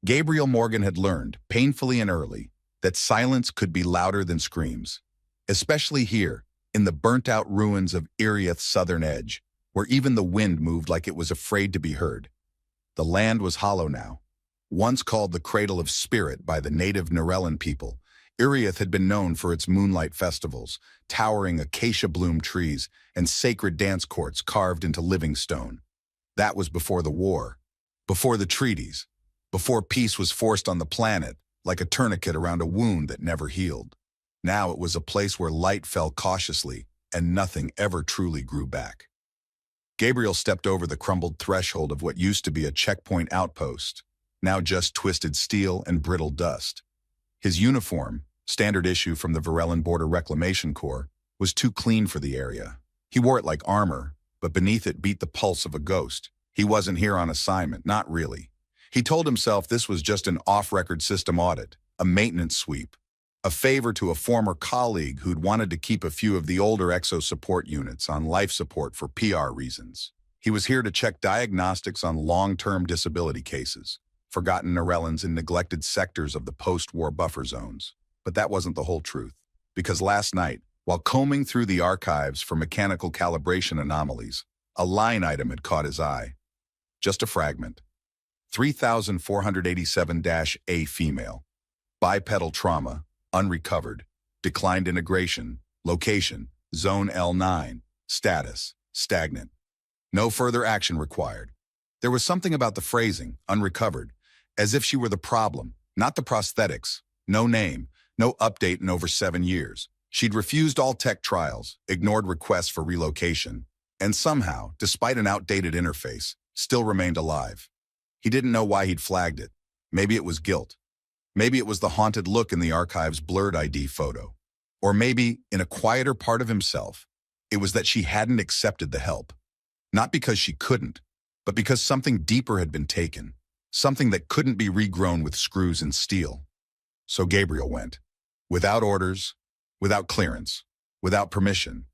Gabriel Morgan had learned, painfully and early, that silence could be louder than screams, especially here, in the burnt-out ruins of Iriath's southern edge, where even the wind moved like it was afraid to be heard. The land was hollow now. Once called the Cradle of Spirit by the native Narellan people, Iriath had been known for its moonlight festivals, towering acacia bloom trees, and sacred dance courts carved into living stone. That was before the war, before the treaties, before peace was forced on the planet, like a tourniquet around a wound that never healed. Now it was a place where light fell cautiously, and nothing ever truly grew back. Gabriel stepped over the crumbled threshold of what used to be a checkpoint outpost, now just twisted steel and brittle dust. His uniform, standard issue from the Varellan Border Reclamation Corps, was too clean for the area. He wore it like armor, but beneath it beat the pulse of a ghost. He wasn't here on assignment, not really. He told himself this was just an off-record system audit, a maintenance sweep, a favor to a former colleague who'd wanted to keep a few of the older EXO support units on life support for PR reasons. He was here to check diagnostics on long-term disability cases, forgotten Narellans in neglected sectors of the post-war buffer zones. But that wasn't the whole truth, because last night, while combing through the archives for mechanical calibration anomalies, a line item had caught his eye. Just a fragment. 3487-A female. Bipedal trauma, unrecovered. Declined integration. Location, Zone L9. Status, stagnant. No further action required. There was something about the phrasing, unrecovered, as if she were the problem, not the prosthetics. No name, no update in over 7 years. She'd refused all tech trials, ignored requests for relocation, and somehow, despite an outdated interface, still remained alive. He didn't know why he'd flagged it. Maybe it was guilt. Maybe it was the haunted look in the archive's blurred ID photo. Or maybe, in a quieter part of himself, it was that she hadn't accepted the help. Not because she couldn't, but because something deeper had been taken, something that couldn't be regrown with screws and steel. So Gabriel went. Without orders, without clearance, without permission.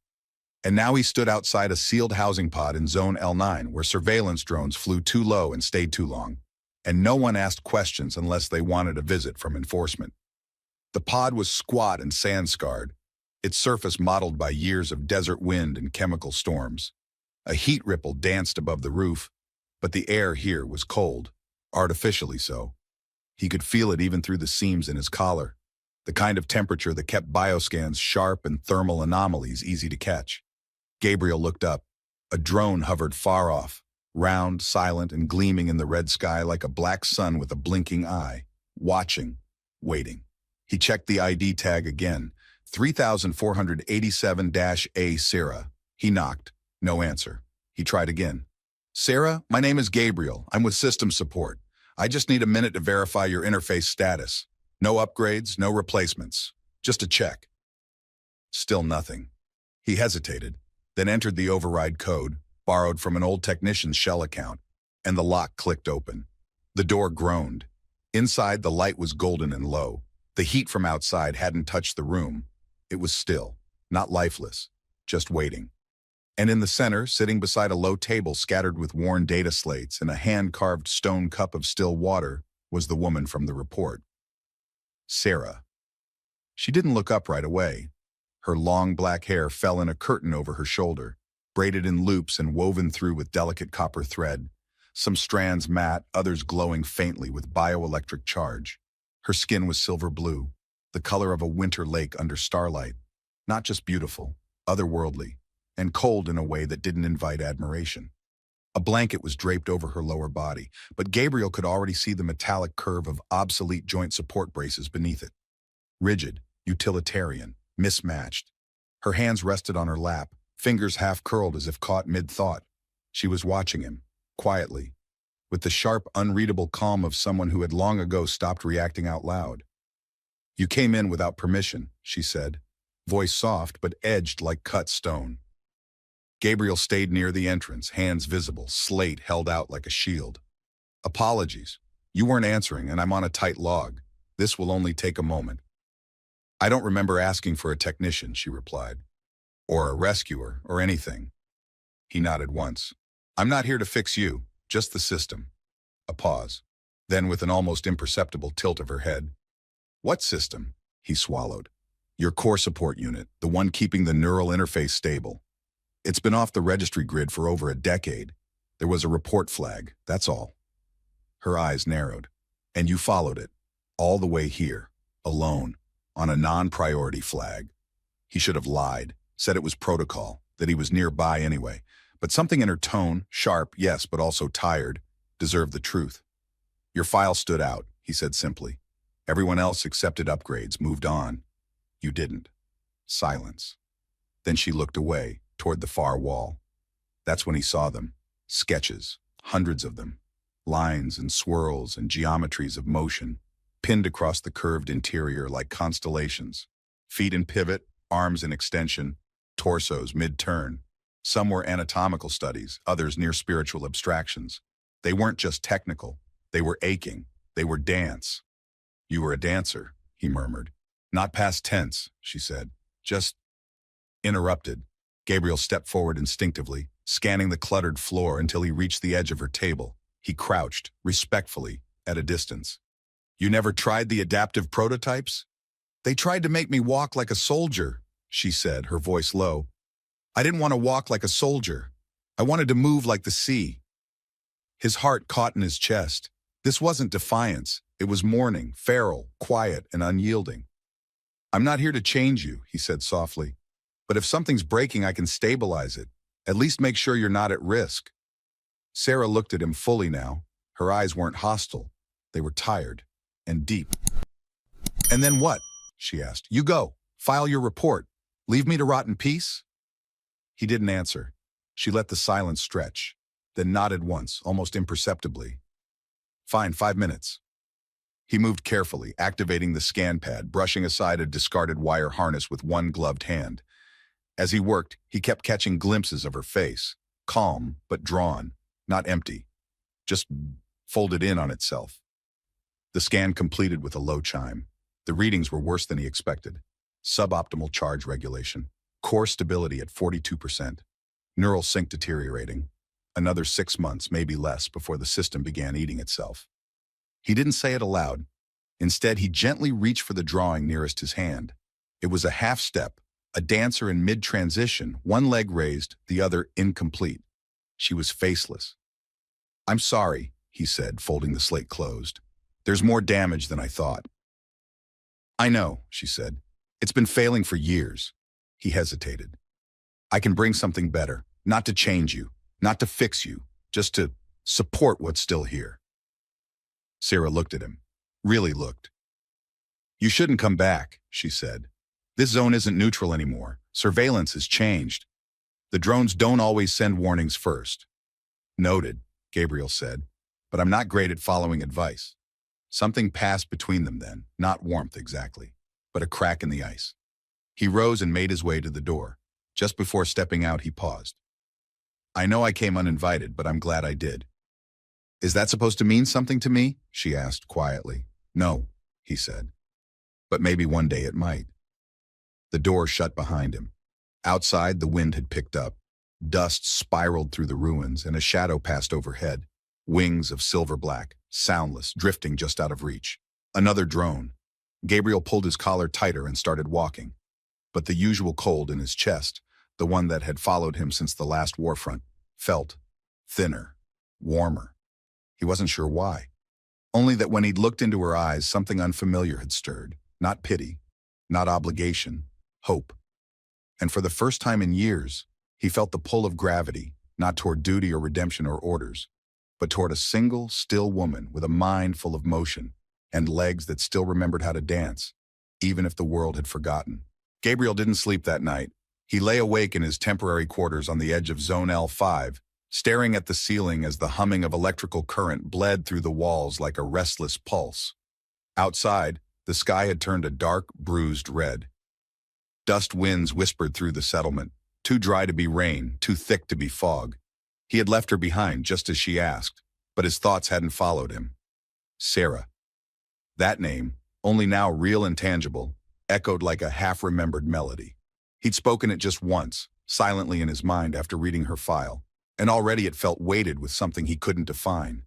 And now he stood outside a sealed housing pod in Zone L9 where surveillance drones flew too low and stayed too long, and no one asked questions unless they wanted a visit from enforcement. The pod was squat and sand-scarred, its surface mottled by years of desert wind and chemical storms. A heat ripple danced above the roof, but the air here was cold, artificially so. He could feel it even through the seams in his collar, the kind of temperature that kept bioscans sharp and thermal anomalies easy to catch. Gabriel looked up. A drone hovered far off, round, silent, and gleaming in the red sky like a black sun with a blinking eye, watching, waiting. He checked the ID tag again, 3487-A Sarah. He knocked. No answer. He tried again. Sarah, my name is Gabriel. I'm with system support. I just need a minute to verify your interface status. No upgrades, no replacements. Just a check. Still nothing. He hesitated, then entered the override code, borrowed from an old technician's shell account, and the lock clicked open. The door groaned. Inside, the light was golden and low. The heat from outside hadn't touched the room. It was still, not lifeless, just waiting. And in the center, sitting beside a low table scattered with worn data slates and a hand-carved stone cup of still water, was the woman from the report. Sarah. She didn't look up right away. Her long black hair fell in a curtain over her shoulder, braided in loops and woven through with delicate copper thread, some strands matte, others glowing faintly with bioelectric charge. Her skin was silver blue, the color of a winter lake under starlight, not just beautiful, otherworldly, and cold in a way that didn't invite admiration. A blanket was draped over her lower body, but Gabriel could already see the metallic curve of obsolete joint support braces beneath it. Rigid, utilitarian, mismatched. Her hands rested on her lap, fingers half curled as if caught mid-thought. She was watching him, quietly, with the sharp, unreadable calm of someone who had long ago stopped reacting out loud. "You came in without permission," she said, voice soft but edged like cut stone. Gabriel stayed near the entrance, hands visible, slate held out like a shield. "Apologies. You weren't answering, and I'm on a tight log. This will only take a moment." "I don't remember asking for a technician," she replied. "Or a rescuer, or anything." He nodded once. "I'm not here to fix you, just the system." A pause. Then, with an almost imperceptible tilt of her head, "What system?" He swallowed. "Your core support unit, the one keeping the neural interface stable. It's been off the registry grid for over a decade. There was a report flag, that's all." Her eyes narrowed. "And you followed it, all the way here, alone, on a non-priority flag." He should have lied, said it was protocol, that he was nearby anyway. But something in her tone, sharp, yes, but also tired, deserved the truth. "Your file stood out," he said simply. "Everyone else accepted upgrades, moved on. You didn't." Silence. Then she looked away, toward the far wall. That's when he saw them. Sketches, hundreds of them. Lines and swirls and geometries of motion, pinned across the curved interior like constellations. Feet in pivot, arms in extension, torsos mid-turn. Some were anatomical studies, others near spiritual abstractions. They weren't just technical. They were aching. They were dance. "You were a dancer," he murmured. "Not past tense," she said. "Just..." Interrupted. Gabriel stepped forward instinctively, scanning the cluttered floor until he reached the edge of her table. He crouched, respectfully, at a distance. "You never tried the adaptive prototypes?" "They tried to make me walk like a soldier," she said, her voice low. "I didn't want to walk like a soldier. I wanted to move like the sea." His heart caught in his chest. This wasn't defiance. It was mourning, feral, quiet, and unyielding. "I'm not here to change you," he said softly. "But if something's breaking, I can stabilize it. At least make sure you're not at risk." Sarah looked at him fully now. Her eyes weren't hostile. They were tired and deep. "And then what?" she asked. "You go. File your report. Leave me to rot in peace?" He didn't answer. She let the silence stretch, then nodded once, almost imperceptibly. "Fine, 5 minutes." He moved carefully, activating the scan pad, brushing aside a discarded wire harness with one gloved hand. As he worked, he kept catching glimpses of her face, calm but drawn, not empty, just folded in on itself. The scan completed with a low chime. The readings were worse than he expected. Suboptimal charge regulation, core stability at 42%, neural sync deteriorating. Another 6 months, maybe less, before the system began eating itself. He didn't say it aloud. Instead, he gently reached for the drawing nearest his hand. It was a half step, a dancer in mid-transition, one leg raised, the other incomplete. She was faceless. "I'm sorry," he said, folding the slate closed. "There's more damage than I thought." "I know," she said. "It's been failing for years." He hesitated. "I can bring something better, not to change you, not to fix you, just to support what's still here." Sarah looked at him, really looked. "You shouldn't come back," she said. "This zone isn't neutral anymore. Surveillance has changed. The drones don't always send warnings first." "Noted," Gabriel said, "but I'm not great at following advice." Something passed between them then, not warmth exactly, but a crack in the ice. He rose and made his way to the door. Just before stepping out, he paused. "I know I came uninvited, but I'm glad I did." "Is that supposed to mean something to me?" she asked quietly. "No," he said. "But maybe one day it might." The door shut behind him. Outside, the wind had picked up. Dust spiraled through the ruins, and a shadow passed overhead. Wings of silver black, soundless, drifting just out of reach. Another drone. Gabriel pulled his collar tighter and started walking. But the usual cold in his chest, the one that had followed him since the last warfront, felt thinner, warmer. He wasn't sure why. Only that when he'd looked into her eyes, something unfamiliar had stirred. Not pity, not obligation, hope. And for the first time in years, he felt the pull of gravity, not toward duty or redemption or orders, but toward a single, still woman with a mind full of motion and legs that still remembered how to dance, even if the world had forgotten. Gabriel didn't sleep that night. He lay awake in his temporary quarters on the edge of Zone L5, staring at the ceiling as the humming of electrical current bled through the walls like a restless pulse. Outside, the sky had turned a dark, bruised red. Dust winds whispered through the settlement, too dry to be rain, too thick to be fog. He had left her behind just as she asked, but his thoughts hadn't followed him. Sarah. That name, only now real and tangible, echoed like a half-remembered melody. He'd spoken it just once, silently in his mind after reading her file, and already it felt weighted with something he couldn't define.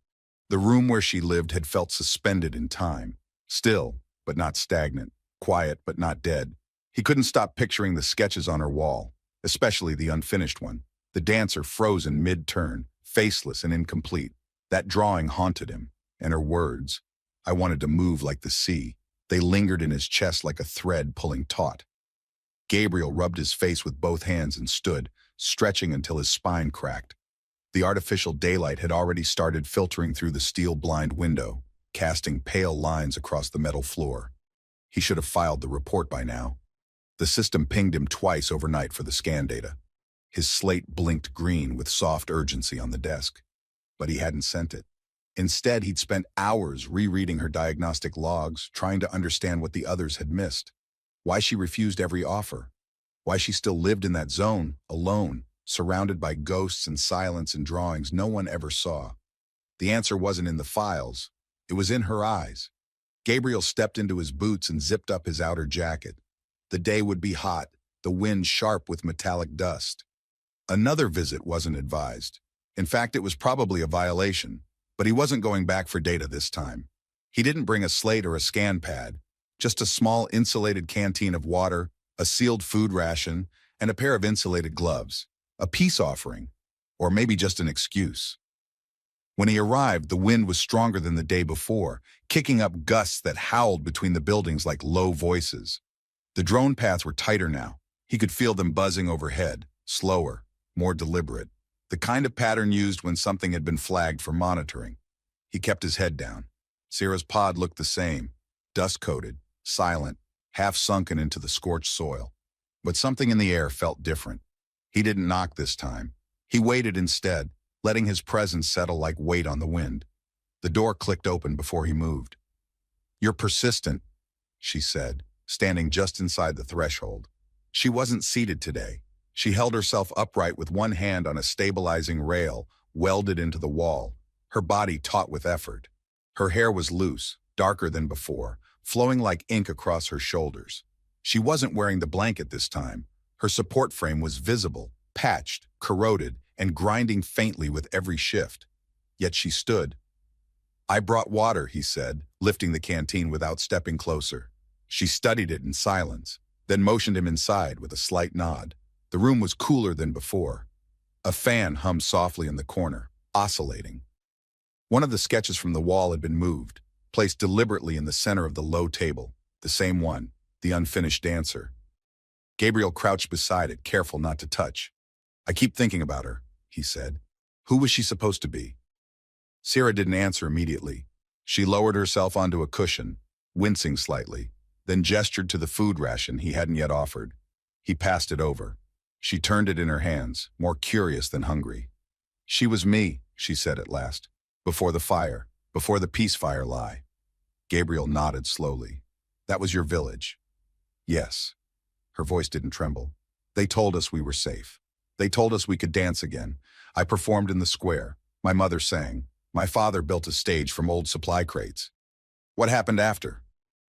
The room where she lived had felt suspended in time, still, but not stagnant, quiet, but not dead. He couldn't stop picturing the sketches on her wall, especially the unfinished one, the dancer frozen mid-turn, faceless and incomplete. That drawing haunted him, and her words, "I wanted to move like the sea," they lingered in his chest like a thread pulling taut. Gabriel rubbed his face with both hands and stood, stretching until his spine cracked. The artificial daylight had already started filtering through the steel-blind window, casting pale lines across the metal floor. He should have filed the report by now. The system pinged him twice overnight for the scan data. His slate blinked green with soft urgency on the desk, but he hadn't sent it. Instead, he'd spent hours rereading her diagnostic logs, trying to understand what the others had missed. Why she refused every offer. Why she still lived in that zone, alone, surrounded by ghosts and silence and drawings no one ever saw. The answer wasn't in the files. It was in her eyes. Gabriel stepped into his boots and zipped up his outer jacket. The day would be hot, the wind sharp with metallic dust. Another visit wasn't advised. In fact, it was probably a violation, but he wasn't going back for data this time. He didn't bring a slate or a scan pad, just a small insulated canteen of water, a sealed food ration, and a pair of insulated gloves. A peace offering, or maybe just an excuse. When he arrived, the wind was stronger than the day before, kicking up gusts that howled between the buildings like low voices. The drone paths were tighter now. He could feel them buzzing overhead, slower, more deliberate, the kind of pattern used when something had been flagged for monitoring. He kept his head down. Sarah's pod looked the same, dust-coated, silent, half sunken into the scorched soil. But something in the air felt different. He didn't knock this time. He waited instead, letting his presence settle like weight on the wind. The door clicked open before he moved. "You're persistent," she said, standing just inside the threshold. She wasn't seated today. She held herself upright with one hand on a stabilizing rail welded into the wall, her body taut with effort. Her hair was loose, darker than before, flowing like ink across her shoulders. She wasn't wearing the blanket this time. Her support frame was visible, patched, corroded, and grinding faintly with every shift. Yet she stood. "I brought water," he said, lifting the canteen without stepping closer. She studied it in silence, then motioned him inside with a slight nod. The room was cooler than before. A fan hummed softly in the corner, oscillating. One of the sketches from the wall had been moved, placed deliberately in the center of the low table, the same one, the unfinished dancer. Gabriel crouched beside it, careful not to touch. "I keep thinking about her," he said. "Who was she supposed to be?" Sarah didn't answer immediately. She lowered herself onto a cushion, wincing slightly, then gestured to the food ration he hadn't yet offered. He passed it over. She turned it in her hands, more curious than hungry. "She was me," she said at last. "Before the fire, before the peace fire lie." Gabriel nodded slowly. "That was your village." "Yes." Her voice didn't tremble. "They told us we were safe. They told us we could dance again. I performed in the square. My mother sang. My father built a stage from old supply crates." "What happened after?"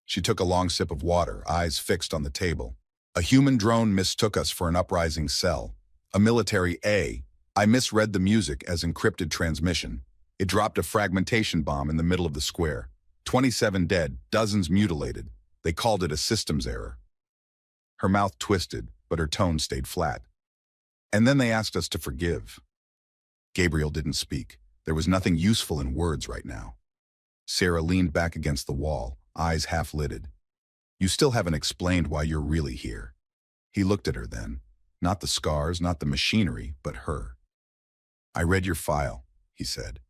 She took a long sip of water, eyes fixed on the table. "A human drone mistook us for an uprising cell. A military A. I misread the music as encrypted transmission. It dropped a fragmentation bomb in the middle of the square. 27 dead, dozens mutilated. They called it a systems error." Her mouth twisted, but her tone stayed flat. "And then they asked us to forgive." Gabriel didn't speak. There was nothing useful in words right now. Sarah leaned back against the wall, eyes half-lidded. "You still haven't explained why you're really here." He looked at her then. Not the scars, not the machinery, but her. "I read your file," he said,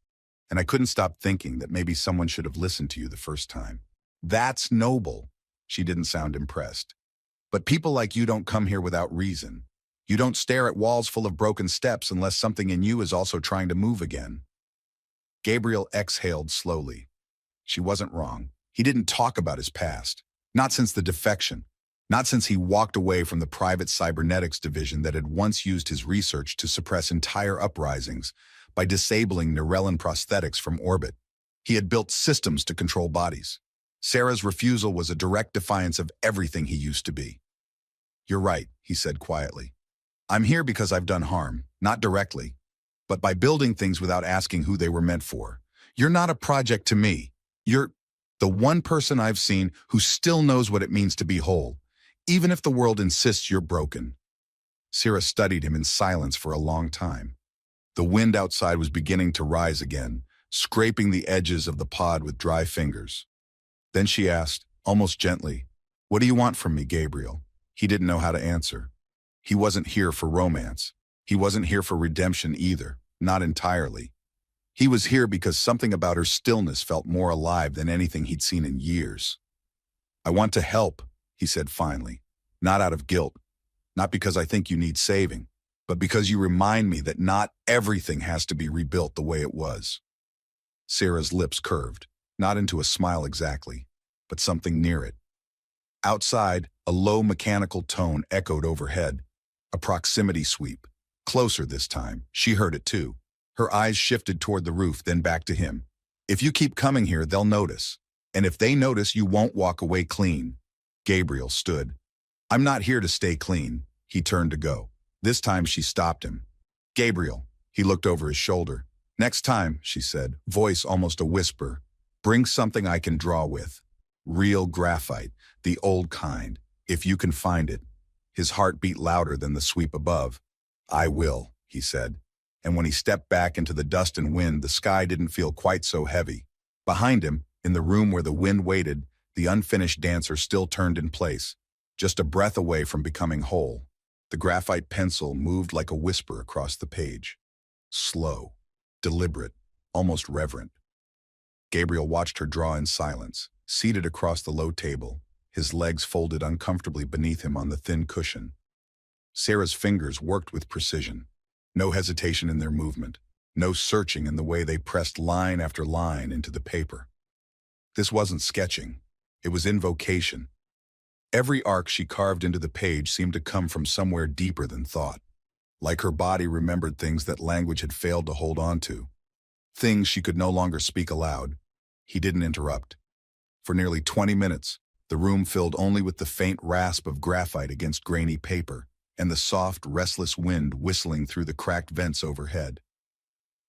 "and I couldn't stop thinking that maybe someone should have listened to you the first time." "That's noble." She didn't sound impressed. "But people like you don't come here without reason. You don't stare at walls full of broken steps unless something in you is also trying to move again." Gabriel exhaled slowly. She wasn't wrong. He didn't talk about his past. Not since the defection. Not since he walked away from the private cybernetics division that had once used his research to suppress entire uprisings by disabling Narration prosthetics from orbit. He had built systems to control bodies. Sarah's refusal was a direct defiance of everything he used to be. "You're right," he said quietly. "I'm here because I've done harm, not directly, but by building things without asking who they were meant for. You're not a project to me. You're the one person I've seen who still knows what it means to be whole, even if the world insists you're broken. Sarah studied him in silence for a long time. The wind outside was beginning to rise again, scraping the edges of the pod with dry fingers. Then she asked, almost gently, "What do you want from me, Gabriel?" He didn't know how to answer. He wasn't here for romance. He wasn't here for redemption either, not entirely. He was here because something about her stillness felt more alive than anything he'd seen in years. "I want to help," he said finally, "not out of guilt, not because I think you need saving, but because you remind me that not everything has to be rebuilt the way it was." Sarah's lips curved, not into a smile exactly, but something near it. Outside, a low mechanical tone echoed overhead, a proximity sweep. Closer this time, she heard it too. Her eyes shifted toward the roof, then back to him. "If you keep coming here, they'll notice. And if they notice, you won't walk away clean." Gabriel stood. "I'm not here to stay clean." He turned to go. This time she stopped him. "Gabriel." He looked over his shoulder. "Next time," she said, voice almost a whisper, "bring something I can draw with. Real graphite, the old kind, if you can find it." His heart beat louder than the sweep above. "I will," he said. And when he stepped back into the dust and wind, the sky didn't feel quite so heavy. Behind him, in the room where the wind waited, the unfinished dancer still turned in place, just a breath away from becoming whole. The graphite pencil moved like a whisper across the page. Slow, deliberate, almost reverent. Gabriel watched her draw in silence, seated across the low table, his legs folded uncomfortably beneath him on the thin cushion. Sarah's fingers worked with precision. No hesitation in their movement, no searching in the way they pressed line after line into the paper. This wasn't sketching. It was invocation. Every arc she carved into the page seemed to come from somewhere deeper than thought. Like her body remembered things that language had failed to hold on to. Things she could no longer speak aloud. He didn't interrupt. For nearly 20 minutes, the room filled only with the faint rasp of graphite against grainy paper, and the soft, restless wind whistling through the cracked vents overhead.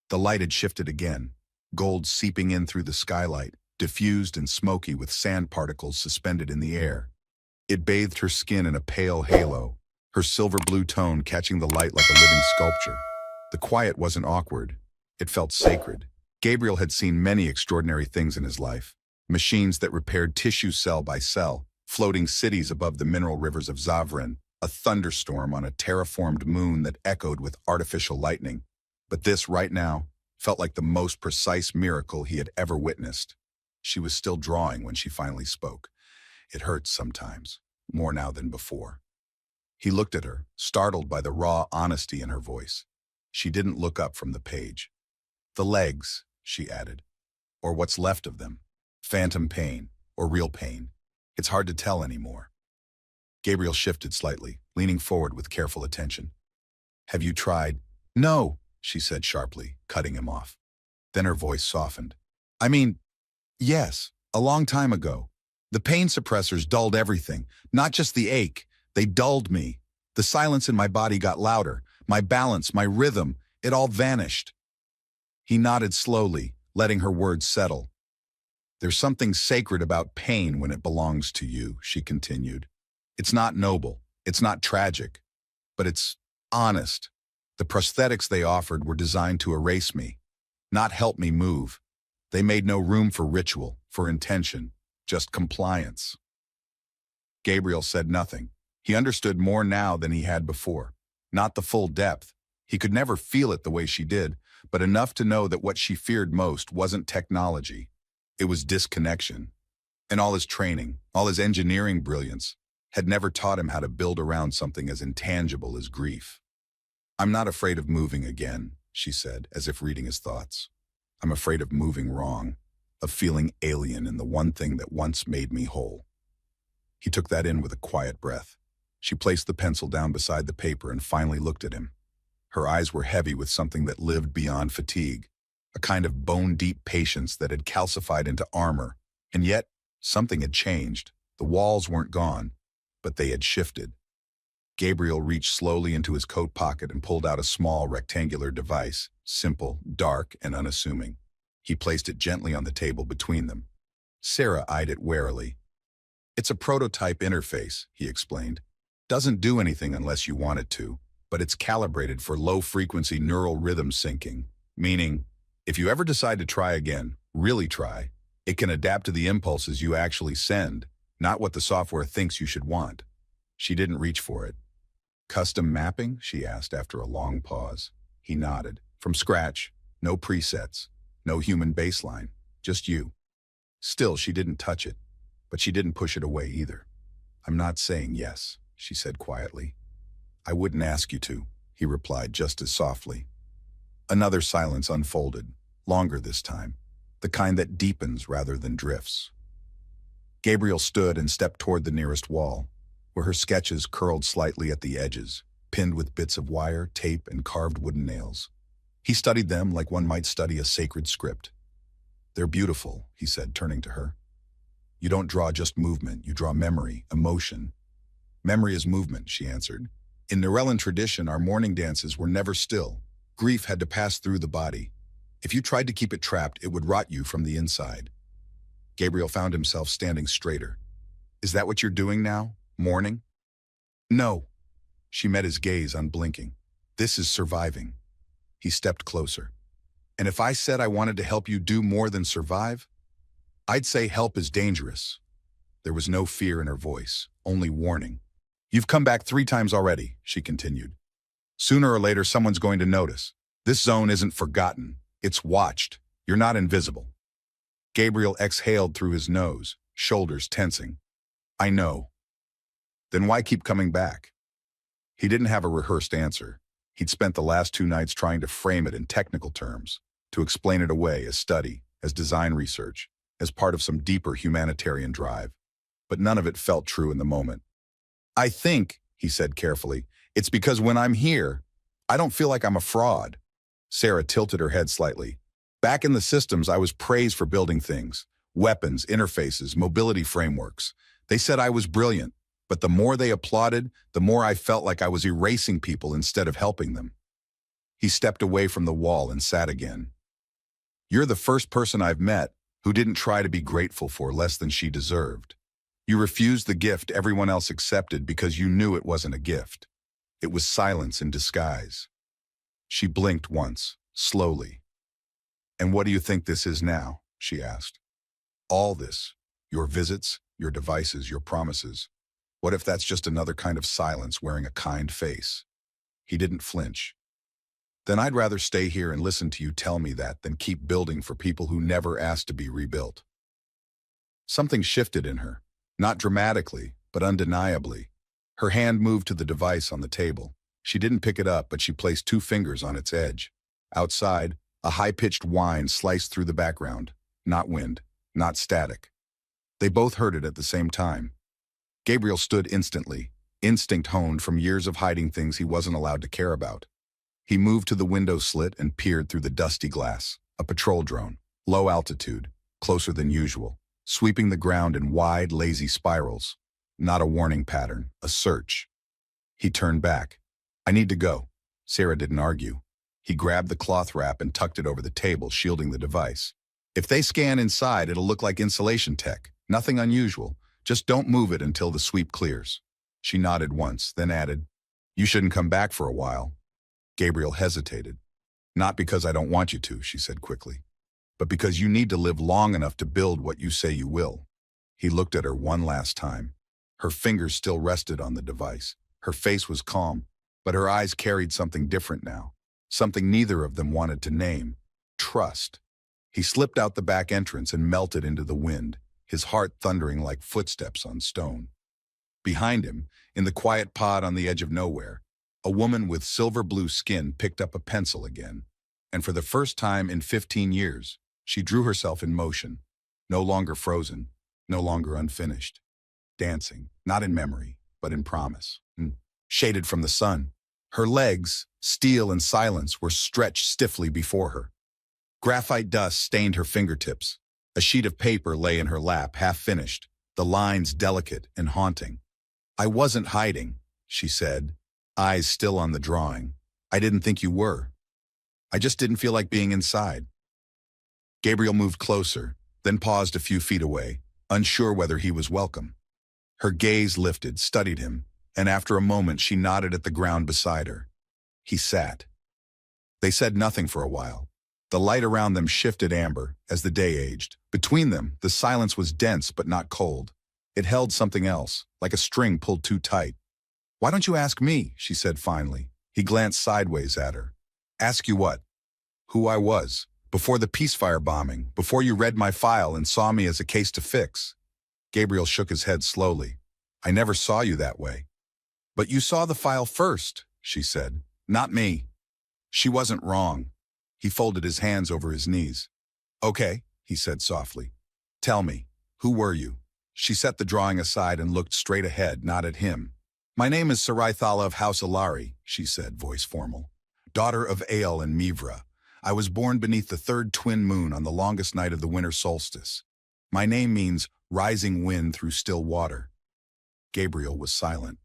The light had shifted again, gold seeping in through the skylight, diffused and smoky with sand particles suspended in the air. It bathed her skin in a pale halo, her silver blue tone catching the light like a living sculpture. The quiet wasn't awkward. It felt sacred. Gabriel had seen many extraordinary things in his life. Machines that repaired tissue cell by cell, floating cities above the mineral rivers of Zavrin, a thunderstorm on a terraformed moon that echoed with artificial lightning. But this, right now, felt like the most precise miracle he had ever witnessed. She was still drawing when she finally spoke. It hurts sometimes, more now than before. He looked at her, startled by the raw honesty in her voice. She didn't look up from the page. "The legs," she added, "or what's left of them. Phantom pain, or real pain. It's hard to tell anymore." Gabriel shifted slightly, leaning forward with careful attention. "Have you tried?" "No," she said sharply, cutting him off. Then her voice softened. "I mean, yes, a long time ago. The pain suppressors dulled everything, not just the ache. They dulled me. The silence in my body got louder. My balance, my rhythm, it all vanished." He nodded slowly, letting her words settle. "There's something sacred about pain when it belongs to you," she continued. "It's not noble, it's not tragic, but it's honest. The prosthetics they offered were designed to erase me, not help me move. They made no room for ritual, for intention, just compliance." Gabriel said nothing. He understood more now than he had before. Not the full depth. He could never feel it the way she did, but enough to know that what she feared most wasn't technology. It was disconnection. And all his training, all his engineering brilliance, had never taught him how to build around something as intangible as grief. "I'm not afraid of moving again," she said, as if reading his thoughts. "I'm afraid of moving wrong, of feeling alien in the one thing that once made me whole." He took that in with a quiet breath. She placed the pencil down beside the paper and finally looked at him. Her eyes were heavy with something that lived beyond fatigue, a kind of bone-deep patience that had calcified into armor, and yet something had changed. The walls weren't gone, but they had shifted. Gabriel reached slowly into his coat pocket and pulled out a small rectangular device, simple, dark, and unassuming. He placed it gently on the table between them. Sarah eyed it warily. It's a prototype interface, he explained. Doesn't do anything unless you want it to, but it's calibrated for low-frequency neural rhythm syncing, meaning, if you ever decide to try again, really try, it can adapt to the impulses you actually send, not what the software thinks you should want. She didn't reach for it. Custom mapping? She asked after a long pause. He nodded. From scratch, no presets, no human baseline, just you. Still, she didn't touch it, but she didn't push it away either. I'm not saying yes, she said quietly. I wouldn't ask you to, he replied just as softly. Another silence unfolded, longer this time, the kind that deepens rather than drifts. Gabriel stood and stepped toward the nearest wall, where her sketches curled slightly at the edges, pinned with bits of wire, tape, and carved wooden nails. He studied them like one might study a sacred script. They're beautiful, he said, turning to her. You don't draw just movement, you draw memory, emotion. Memory is movement, she answered. In Narration tradition, our mourning dances were never still. Grief had to pass through the body. If you tried to keep it trapped, it would rot you from the inside. Gabriel found himself standing straighter. Is that what you're doing now? Mourning? No. She met his gaze, unblinking. This is surviving. He stepped closer. And if I said I wanted to help you do more than survive, I'd say help is dangerous. There was no fear in her voice, only warning. You've come back 3 times already, she continued. Sooner or later, someone's going to notice. This zone isn't forgotten. It's watched. You're not invisible. Gabriel exhaled through his nose, shoulders tensing. I know. Then why keep coming back? He didn't have a rehearsed answer. He'd spent the last 2 nights trying to frame it in technical terms, to explain it away as study, as design research, as part of some deeper humanitarian drive. But none of it felt true in the moment. I think, he said carefully, it's because when I'm here, I don't feel like I'm a fraud. Sarah tilted her head slightly. Back in the systems, I was praised for building things, weapons, interfaces, mobility frameworks. They said I was brilliant, but the more they applauded, the more I felt like I was erasing people instead of helping them. He stepped away from the wall and sat again. You're the first person I've met who didn't try to be grateful for less than she deserved. You refused the gift everyone else accepted because you knew it wasn't a gift. It was silence in disguise. She blinked once, slowly. And what do you think this is now? She asked. All this, your visits, your devices, your promises. What if that's just another kind of silence wearing a kind face? He didn't flinch. Then I'd rather stay here and listen to you tell me that than keep building for people who never asked to be rebuilt. Something shifted in her, not dramatically, but undeniably. Her hand moved to the device on the table. She didn't pick it up, but she placed 2 fingers on its edge. Outside, a high-pitched whine sliced through the background. Not wind, not static. They both heard it at the same time. Gabriel stood instantly, instinct honed from years of hiding things he wasn't allowed to care about. He moved to the window slit and peered through the dusty glass. A patrol drone, low altitude, closer than usual, sweeping the ground in wide, lazy spirals. Not a warning pattern, a search. He turned back. I need to go. Sarah didn't argue. He grabbed the cloth wrap and tucked it over the table, shielding the device. If they scan inside, it'll look like insulation tech. Nothing unusual. Just don't move it until the sweep clears. She nodded once, then added, You shouldn't come back for a while. Gabriel hesitated. Not because I don't want you to, she said quickly, but because you need to live long enough to build what you say you will. He looked at her one last time. Her fingers still rested on the device. Her face was calm, but her eyes carried something different now, something neither of them wanted to name. Trust. He slipped out the back entrance and melted into the wind, his heart thundering like footsteps on stone. Behind him, in the quiet pod on the edge of nowhere, a woman with silver-blue skin picked up a pencil again, and for the first time in 15 years, she drew herself in motion, no longer frozen, no longer unfinished, dancing, not in memory, but in promise, shaded from the sun. Her legs, steel and silence, were stretched stiffly before her. Graphite dust stained her fingertips. A sheet of paper lay in her lap, half-finished, the lines delicate and haunting. I wasn't hiding, she said, eyes still on the drawing. I didn't think you were. I just didn't feel like being inside. Gabriel moved closer, then paused a few feet away, unsure whether he was welcome. Her gaze lifted, studied him, and after a moment she nodded at the ground beside her. He sat. They said nothing for a while. The light around them shifted amber as the day aged. Between them, the silence was dense but not cold. It held something else, like a string pulled too tight. "Why don't you ask me?" she said finally. He glanced sideways at her. "Ask you what?" "Who I was. Before the peacefire bombing, before you read my file and saw me as a case to fix." Gabriel shook his head slowly. "I never saw you that way." "But you saw the file first," she said. "Not me." She wasn't wrong. He folded his hands over his knees. "Okay," he said softly. "Tell me, who were you?" She set the drawing aside and looked straight ahead, not at him. "My name is Sarai Thala of House Alari," she said, voice formal. "Daughter of Ael and Mivra. I was born beneath the third twin moon on the longest night of the winter solstice. My name means rising wind through still water." Gabriel was silent.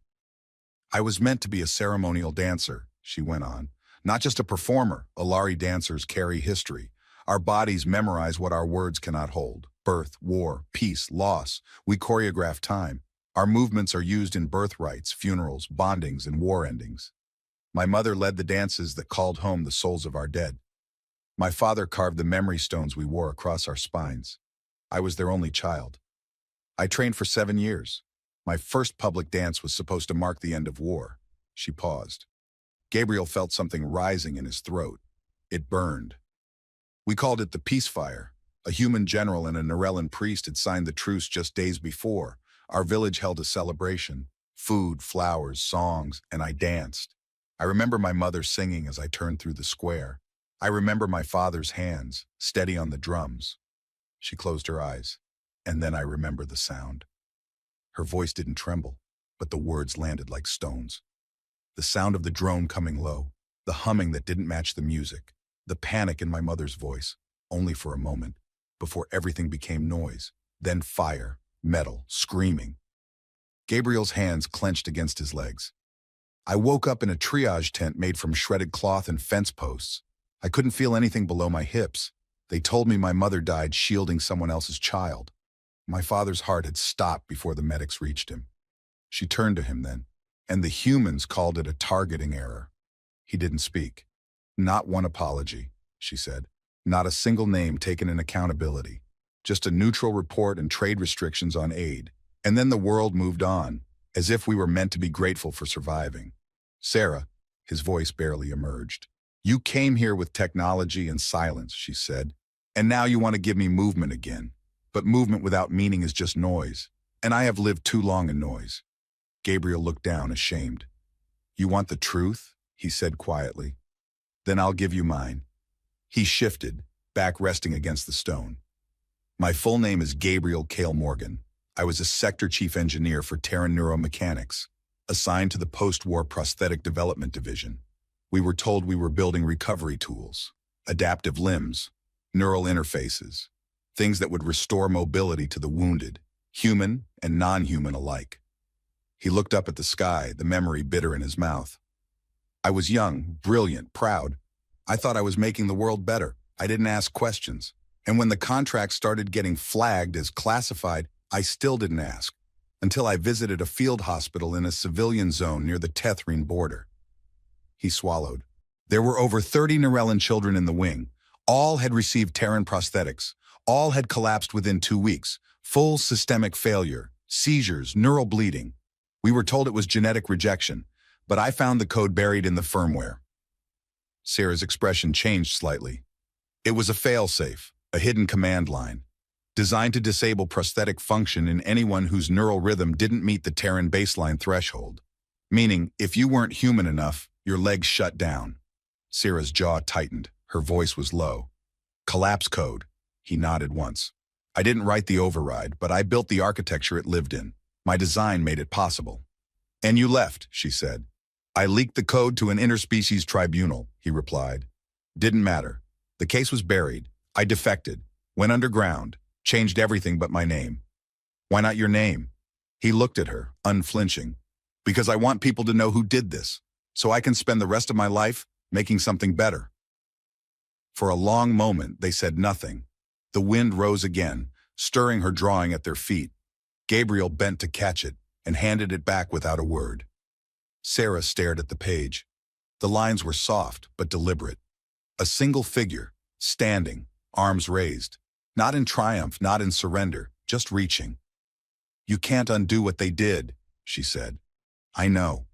"I was meant to be a ceremonial dancer," she went on. "Not just a performer. Alari dancers carry history. Our bodies memorize what our words cannot hold. Birth, war, peace, loss. We choreograph time. Our movements are used in birthrights, funerals, bondings, and war endings. My mother led the dances that called home the souls of our dead. My father carved the memory stones we wore across our spines. I was their only child. I trained for 7 years. My first public dance was supposed to mark the end of war." She paused. Gabriel felt something rising in his throat. It burned. "We called it the peacefire. A human general and a Narellan priest had signed the truce just days before. Our village held a celebration. Food, flowers, songs, and I danced. I remember my mother singing as I turned through the square. I remember my father's hands, steady on the drums." She closed her eyes. "And then I remember the sound." Her voice didn't tremble, but the words landed like stones. The sound of the drone coming low, the humming that didn't match the music, the panic in my mother's voice, only for a moment, before everything became noise, then fire, metal, screaming. Gabriel's hands clenched against his legs. "I woke up in a triage tent made from shredded cloth and fence posts. I couldn't feel anything below my hips. They told me my mother died shielding someone else's child. My father's heart had stopped before the medics reached him." She turned to him then, "And the humans called it a targeting error." He didn't speak. "Not one apology," she said. "Not a single name taken in accountability. Just a neutral report and trade restrictions on aid. And then the world moved on, as if we were meant to be grateful for surviving. Sarah," his voice barely emerged, "you came here with technology and silence," she said. "And now you want to give me movement again. But movement without meaning is just noise. And I have lived too long in noise." Gabriel looked down, ashamed. "You want the truth?" he said quietly. "Then I'll give you mine." He shifted, back resting against the stone. "My full name is Gabriel Cale Morgan. I was a sector chief engineer for Terran Neuromechanics, assigned to the post-war prosthetic development division. We were told we were building recovery tools, adaptive limbs, neural interfaces, things that would restore mobility to the wounded, human and non-human alike." He looked up at the sky, the memory bitter in his mouth. "I was young, brilliant, proud. I thought I was making the world better. I didn't ask questions. And when the contract started getting flagged as classified, I still didn't ask, until I visited a field hospital in a civilian zone near the Tethrine border." He swallowed. "There were over 30 Narellan children in the wing. All had received Terran prosthetics. All had collapsed within 2 weeks. Full systemic failure, seizures, neural bleeding. We were told it was genetic rejection, but I found the code buried in the firmware." Sarah's expression changed slightly. "It was a failsafe, a hidden command line, designed to disable prosthetic function in anyone whose neural rhythm didn't meet the Terran baseline threshold. Meaning, if you weren't human enough, your legs shut down." Sarah's jaw tightened. Her voice was low. "Collapse code." He nodded once. "I didn't write the override, but I built the architecture it lived in. My design made it possible." "And you left," she said. "I leaked the code to an interspecies tribunal," he replied. "Didn't matter. The case was buried. I defected, went underground, changed everything but my name." "Why not your name?" He looked at her, unflinching. "Because I want people to know who did this, so I can spend the rest of my life making something better." For a long moment, they said nothing. The wind rose again, stirring her drawing at their feet. Gabriel bent to catch it and handed it back without a word. Sarah stared at the page. The lines were soft but deliberate. A single figure, standing, arms raised. Not in triumph, not in surrender, just reaching. "You can't undo what they did," she said. "I know."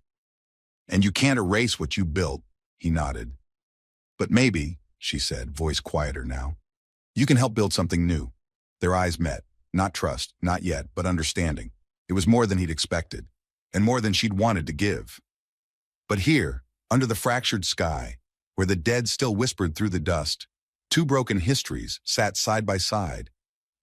"And you can't erase what you built," he nodded. "But maybe," she said, voice quieter now, "you can help build something new." Their eyes met. Not trust, not yet, but understanding. It was more than he'd expected, and more than she'd wanted to give. But here, under the fractured sky, where the dead still whispered through the dust, two broken histories sat side by side,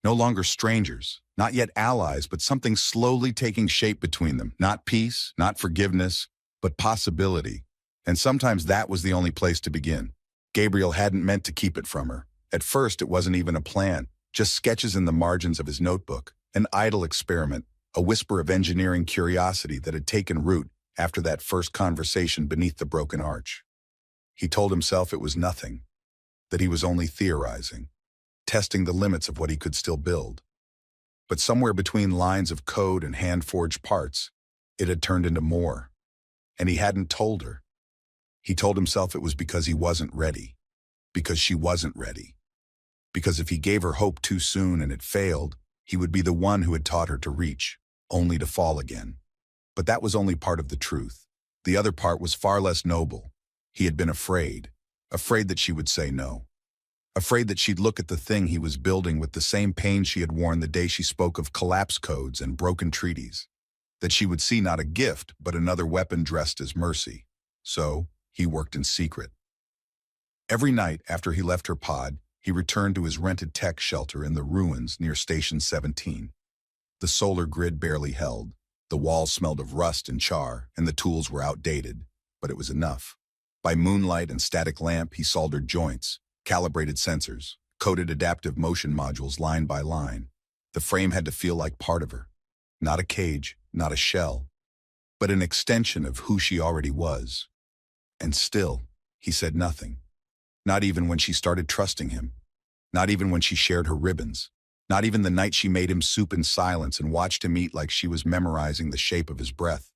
no longer strangers, not yet allies, but something slowly taking shape between them. Not peace, not forgiveness, but possibility. And sometimes that was the only place to begin. Gabriel hadn't meant to keep it from her. At first, it wasn't even a plan, just sketches in the margins of his notebook, an idle experiment, a whisper of engineering curiosity that had taken root after that first conversation beneath the broken arch. He told himself it was nothing, that he was only theorizing, testing the limits of what he could still build. But somewhere between lines of code and hand-forged parts, it had turned into more. And he hadn't told her. He told himself it was because he wasn't ready, because she wasn't ready. Because if he gave her hope too soon and it failed, he would be the one who had taught her to reach, only to fall again. But that was only part of the truth. The other part was far less noble. He had been afraid that she would say no. Afraid that she'd look at the thing he was building with the same pain she had worn the day she spoke of collapse codes and broken treaties. That she would see not a gift, but another weapon dressed as mercy. So, he worked in secret. Every night after he left her pod, he returned to his rented tech shelter in the ruins near Station 17. The solar grid barely held. The walls smelled of rust and char, and the tools were outdated, but it was enough. By moonlight and static lamp, he soldered joints, calibrated sensors, coded adaptive motion modules line by line. The frame had to feel like part of her. Not a cage, not a shell, but an extension of who she already was. And still, he said nothing. Not even when she started trusting him. Not even when she shared her ribbons. Not even the night she made him soup in silence and watched him eat like she was memorizing the shape of his breath.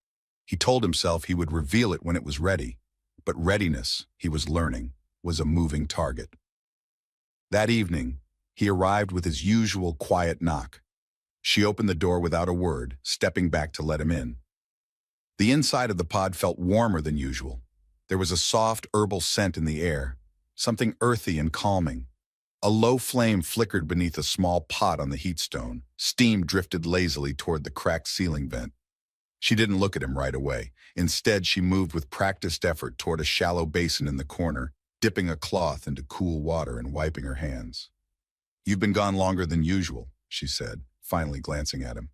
He told himself he would reveal it when it was ready. But readiness, he was learning, was a moving target. That evening, he arrived with his usual quiet knock. She opened the door without a word, stepping back to let him in. The inside of the pod felt warmer than usual. There was a soft herbal scent in the air, something earthy and calming. A low flame flickered beneath a small pot on the heat stone. Steam drifted lazily toward the cracked ceiling vent. She didn't look at him right away. Instead, she moved with practiced effort toward a shallow basin in the corner, dipping a cloth into cool water and wiping her hands. "You've been gone longer than usual," she said, finally glancing at him.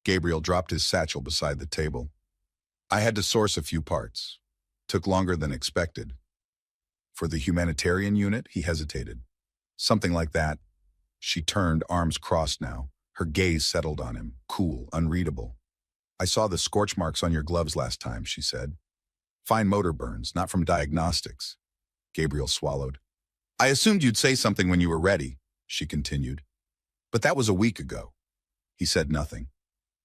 Gabriel dropped his satchel beside the table. "I had to source a few parts. Took longer than expected." "For the humanitarian unit?" He hesitated. "Something like that." She turned, arms crossed now. Her gaze settled on him, cool, unreadable. "I saw the scorch marks on your gloves last time," she said. "Fine motor burns, not from diagnostics." Gabriel swallowed. "I assumed you'd say something when you were ready," she continued. "But that was a week ago." He said nothing.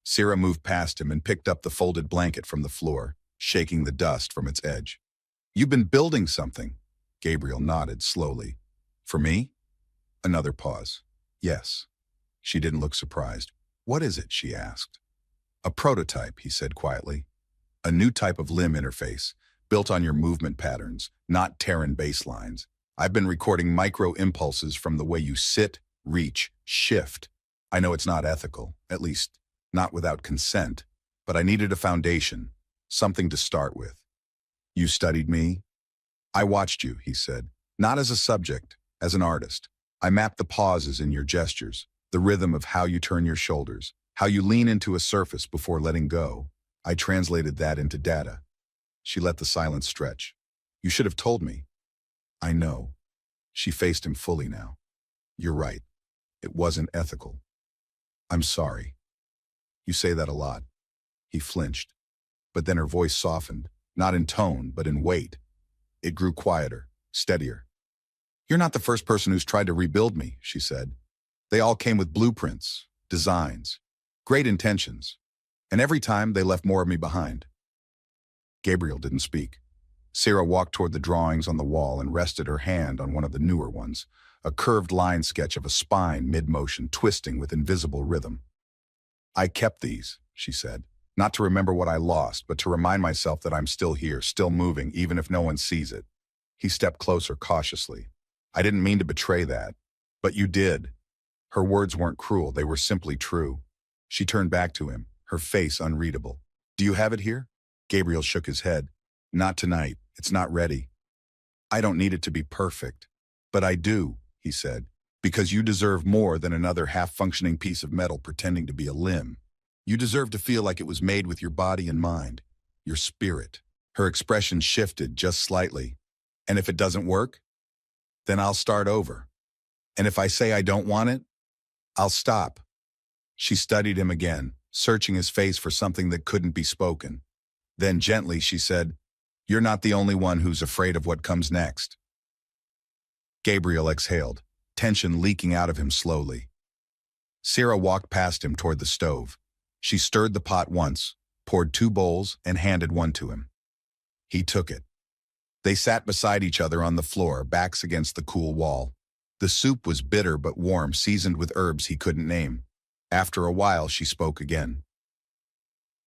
Sarah moved past him and picked up the folded blanket from the floor, shaking the dust from its edge. "You've been building something." Gabriel nodded slowly. "For me?" Another pause. "Yes." She didn't look surprised. "What is it?" she asked. "A prototype," he said quietly. "A new type of limb interface, built on your movement patterns, not Terran baselines. I've been recording micro-impulses from the way you sit, reach, shift. I know it's not ethical, at least not without consent, but I needed a foundation, something to start with." "You studied me?" "I watched you," he said. "Not as a subject, as an artist. I mapped the pauses in your gestures, the rhythm of how you turn your shoulders, how you lean into a surface before letting go. I translated that into data." She let the silence stretch. "You should have told me." "I know." She faced him fully now. "You're right. It wasn't ethical. I'm sorry." "You say that a lot." He flinched. But then her voice softened, not in tone, but in weight. It grew quieter, steadier. You're not the first person who's tried to rebuild me, she said. They all came with blueprints, designs, great intentions, and every time they left more of me behind. Gabriel didn't speak. Sarah walked toward the drawings on the wall and rested her hand on one of the newer ones, a curved line sketch of a spine mid-motion twisting with invisible rhythm. I kept these, she said, not to remember what I lost, but to remind myself that I'm still here, still moving, even if no one sees it. He stepped closer cautiously. I didn't mean to betray that, but you did. Her words weren't cruel, they were simply true. She turned back to him, her face unreadable. Do you have it here? Gabriel shook his head. Not tonight, it's not ready. I don't need it to be perfect. But I do, he said, because you deserve more than another half-functioning piece of metal pretending to be a limb. You deserve to feel like it was made with your body and mind, your spirit. Her expression shifted just slightly. And if it doesn't work, then I'll start over. And if I say I don't want it, I'll stop. She studied him again, searching his face for something that couldn't be spoken. Then gently she said, You're not the only one who's afraid of what comes next. Gabriel exhaled, tension leaking out of him slowly. Sarah walked past him toward the stove. She stirred the pot once, poured 2 bowls, and handed one to him. He took it. They sat beside each other on the floor, backs against the cool wall. The soup was bitter but warm, seasoned with herbs he couldn't name. After a while, she spoke again.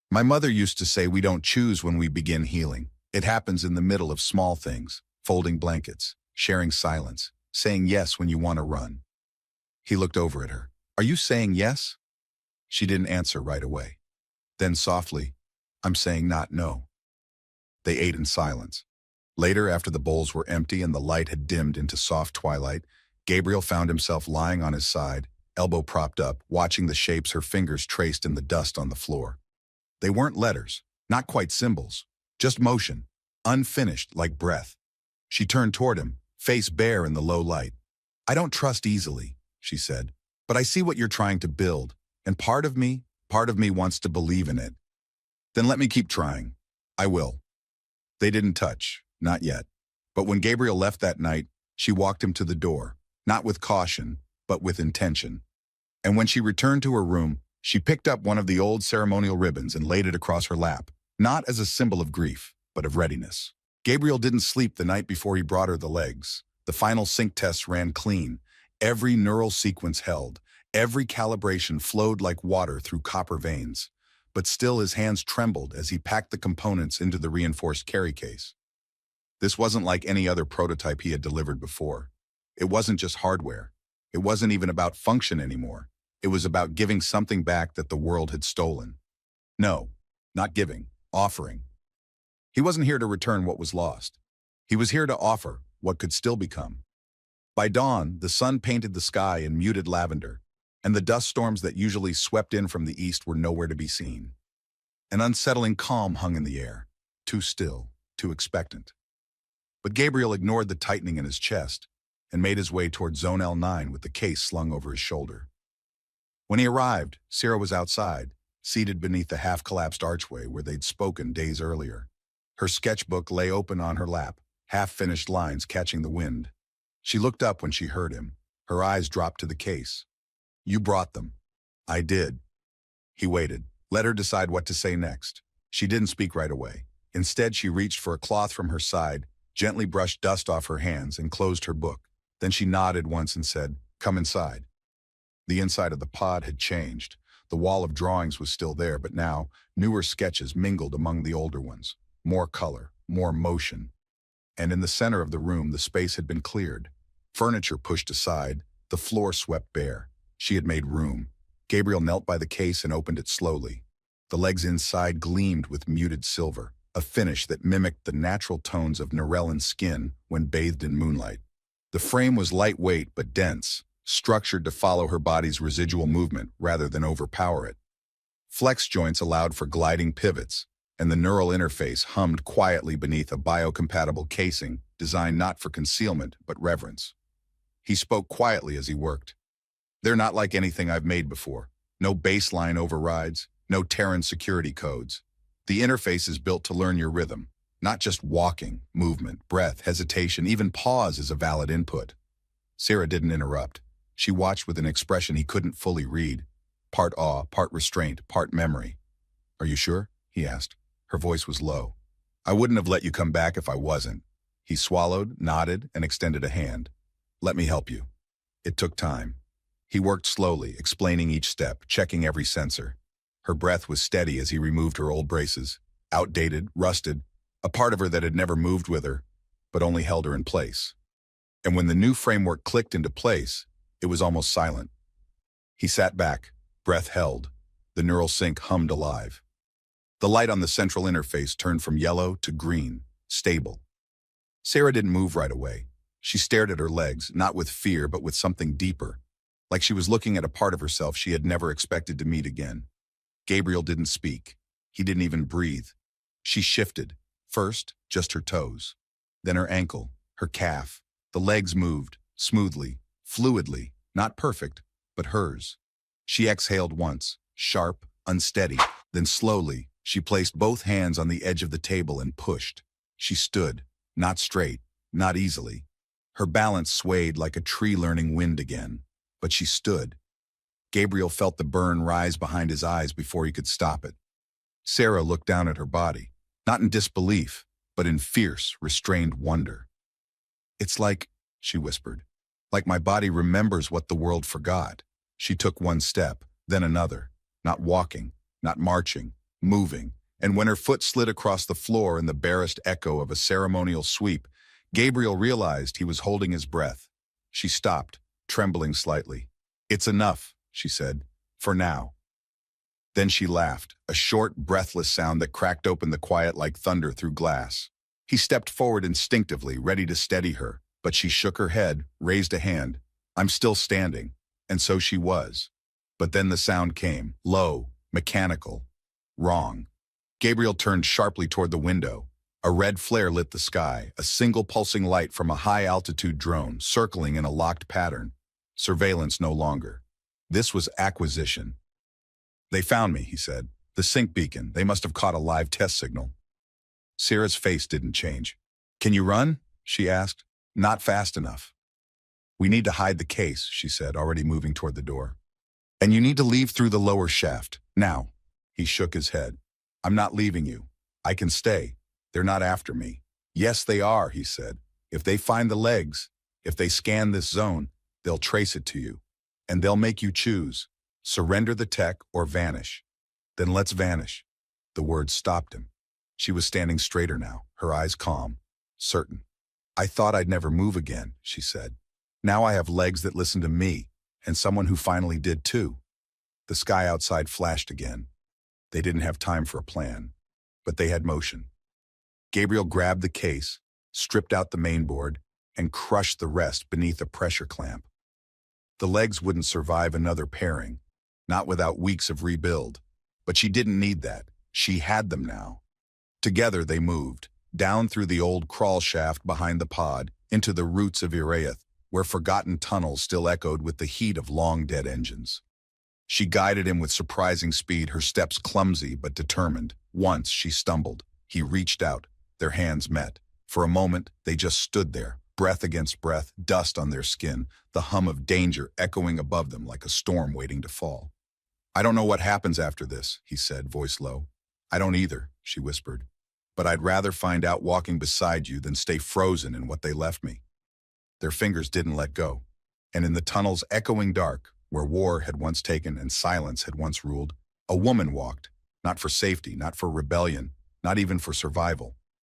My mother used to say we don't choose when we begin healing. It happens in the middle of small things, folding blankets, sharing silence, saying yes when you want to run. He looked over at her. Are you saying yes? She didn't answer right away. Then softly, I'm saying not no. They ate in silence. Later, after the bowls were empty and the light had dimmed into soft twilight, Gabriel found himself lying on his side, elbow propped up, watching the shapes her fingers traced in the dust on the floor. They weren't letters, not quite symbols, just motion, unfinished like breath. She turned toward him, face bare in the low light. I don't trust easily, she said, but I see what you're trying to build, and part of me wants to believe in it. Then let me keep trying. I will. They didn't touch, not yet. But when Gabriel left that night, she walked him to the door, not with caution, but with intention. And when she returned to her room, she picked up one of the old ceremonial ribbons and laid it across her lap, not as a symbol of grief, but of readiness. Gabriel didn't sleep the night before he brought her the legs. The final sync tests ran clean. Every neural sequence held. Every calibration flowed like water through copper veins. But still his hands trembled as he packed the components into the reinforced carry case. This wasn't like any other prototype he had delivered before. It wasn't just hardware. It wasn't even about function anymore. It was about giving something back that the world had stolen. No, not giving, offering. He wasn't here to return what was lost. He was here to offer what could still become. By dawn, the sun painted the sky in muted lavender, and the dust storms that usually swept in from the east were nowhere to be seen. An unsettling calm hung in the air, too still, too expectant. But Gabriel ignored the tightening in his chest and made his way toward Zone L9 with the case slung over his shoulder. When he arrived, Sarah was outside, seated beneath the half-collapsed archway where they'd spoken days earlier. Her sketchbook lay open on her lap, half-finished lines catching the wind. She looked up when she heard him. Her eyes dropped to the case. You brought them. I did. He waited. Let her decide what to say next. She didn't speak right away. Instead, she reached for a cloth from her side, gently brushed dust off her hands, and closed her book. Then she nodded once and said, Come inside. The inside of the pod had changed. The wall of drawings was still there, but now newer sketches mingled among the older ones. More color, more motion. And in the center of the room, the space had been cleared. Furniture pushed aside, the floor swept bare. She had made room. Gabriel knelt by the case and opened it slowly. The legs inside gleamed with muted silver, a finish that mimicked the natural tones of Narration skin when bathed in moonlight. The frame was lightweight but dense, structured to follow her body's residual movement rather than overpower it. Flex joints allowed for gliding pivots, and the neural interface hummed quietly beneath a biocompatible casing designed not for concealment but reverence. He spoke quietly as he worked. They're not like anything I've made before. No baseline overrides, no Terran security codes. The interface is built to learn your rhythm, not just walking, movement, breath, hesitation, even pause is a valid input. Sarah didn't interrupt. She watched with an expression he couldn't fully read. Part awe, part restraint, part memory. "Are you sure?" he asked. Her voice was low. "I wouldn't have let you come back if I wasn't." He swallowed, nodded, and extended a hand. "Let me help you." It took time. He worked slowly, explaining each step, checking every sensor. Her breath was steady as he removed her old braces. Outdated, rusted, a part of her that had never moved with her, but only held her in place. And when the new framework clicked into place, it was almost silent. He sat back, breath held. The neural sync hummed alive. The light on the central interface turned from yellow to green, stable. Sarah didn't move right away. She stared at her legs, not with fear, but with something deeper, like she was looking at a part of herself she had never expected to meet again. Gabriel didn't speak. He didn't even breathe. She shifted. First, just her toes. Then her ankle, her calf. The legs moved, smoothly, fluidly, not perfect, but hers. She exhaled once, sharp, unsteady. Then slowly, she placed both hands on the edge of the table and pushed. She stood, not straight, not easily. Her balance swayed like a tree learning wind again, but she stood. Gabriel felt the burn rise behind his eyes before he could stop it. Sarah looked down at her body, not in disbelief, but in fierce, restrained wonder. "It's like," she whispered, "like my body remembers what the world forgot." She took one step, then another, not walking, not marching, moving, and when her foot slid across the floor in the barest echo of a ceremonial sweep, Gabriel realized he was holding his breath. She stopped, trembling slightly. "It's enough," she said, "for now." Then she laughed, a short, breathless sound that cracked open the quiet like thunder through glass. He stepped forward instinctively, ready to steady her, but she shook her head, raised a hand. "I'm still standing." And so she was. But then the sound came, low, mechanical. Wrong. Gabriel turned sharply toward the window. A red flare lit the sky, a single pulsing light from a high-altitude drone, circling in a locked pattern. Surveillance no longer. This was acquisition. "They found me," he said. "The sync beacon. They must have caught a live test signal." Sarah's face didn't change. "Can you run?" she asked. "Not fast enough." "We need to hide the case," she said, already moving toward the door. "And you need to leave through the lower shaft. Now." He shook his head. "I'm not leaving you. I can stay. They're not after me." "Yes, they are," he said. "If they find the legs, if they scan this zone, they'll trace it to you. And they'll make you choose. Surrender the tech or vanish." "Then let's vanish." The words stopped him. She was standing straighter now, her eyes calm, certain. "I thought I'd never move again," she said. "Now I have legs that listen to me, and someone who finally did too." The sky outside flashed again. They didn't have time for a plan, but they had motion. Gabriel grabbed the case, stripped out the mainboard, and crushed the rest beneath a pressure clamp. The legs wouldn't survive another pairing, not without weeks of rebuild. But she didn't need that. She had them now. Together they moved, down through the old crawl shaft behind the pod, into the roots of Iraeth, where forgotten tunnels still echoed with the heat of long-dead engines. She guided him with surprising speed, her steps clumsy but determined. Once she stumbled. He reached out. Their hands met. For a moment, they just stood there, breath against breath, dust on their skin, the hum of danger echoing above them like a storm waiting to fall. "I don't know what happens after this," he said, voice low. "I don't either," she whispered. "But I'd rather find out walking beside you than stay frozen in what they left me." Their fingers didn't let go. And in the tunnel's echoing dark, where war had once taken and silence had once ruled, a woman walked, not for safety, not for rebellion, not even for survival.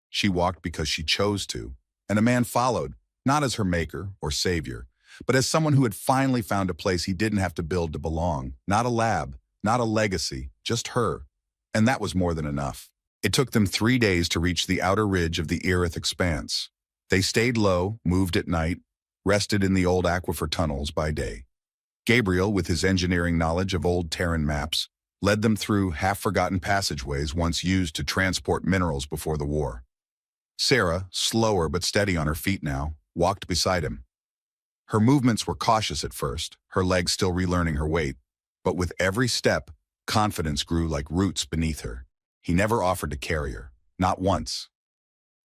She walked because she chose to, and a man followed, not as her maker or savior, but as someone who had finally found a place he didn't have to build to belong. Not a lab, not a legacy, just her. And that was more than enough. It took them 3 days to reach the outer ridge of the Iraeth expanse. They stayed low, moved at night, rested in the old aquifer tunnels by day. Gabriel, with his engineering knowledge of old Terran maps, led them through half-forgotten passageways once used to transport minerals before the war. Sarah, slower but steady on her feet now, walked beside him. Her movements were cautious at first, her legs still relearning her weight, but with every step, confidence grew like roots beneath her. He never offered to carry her, not once.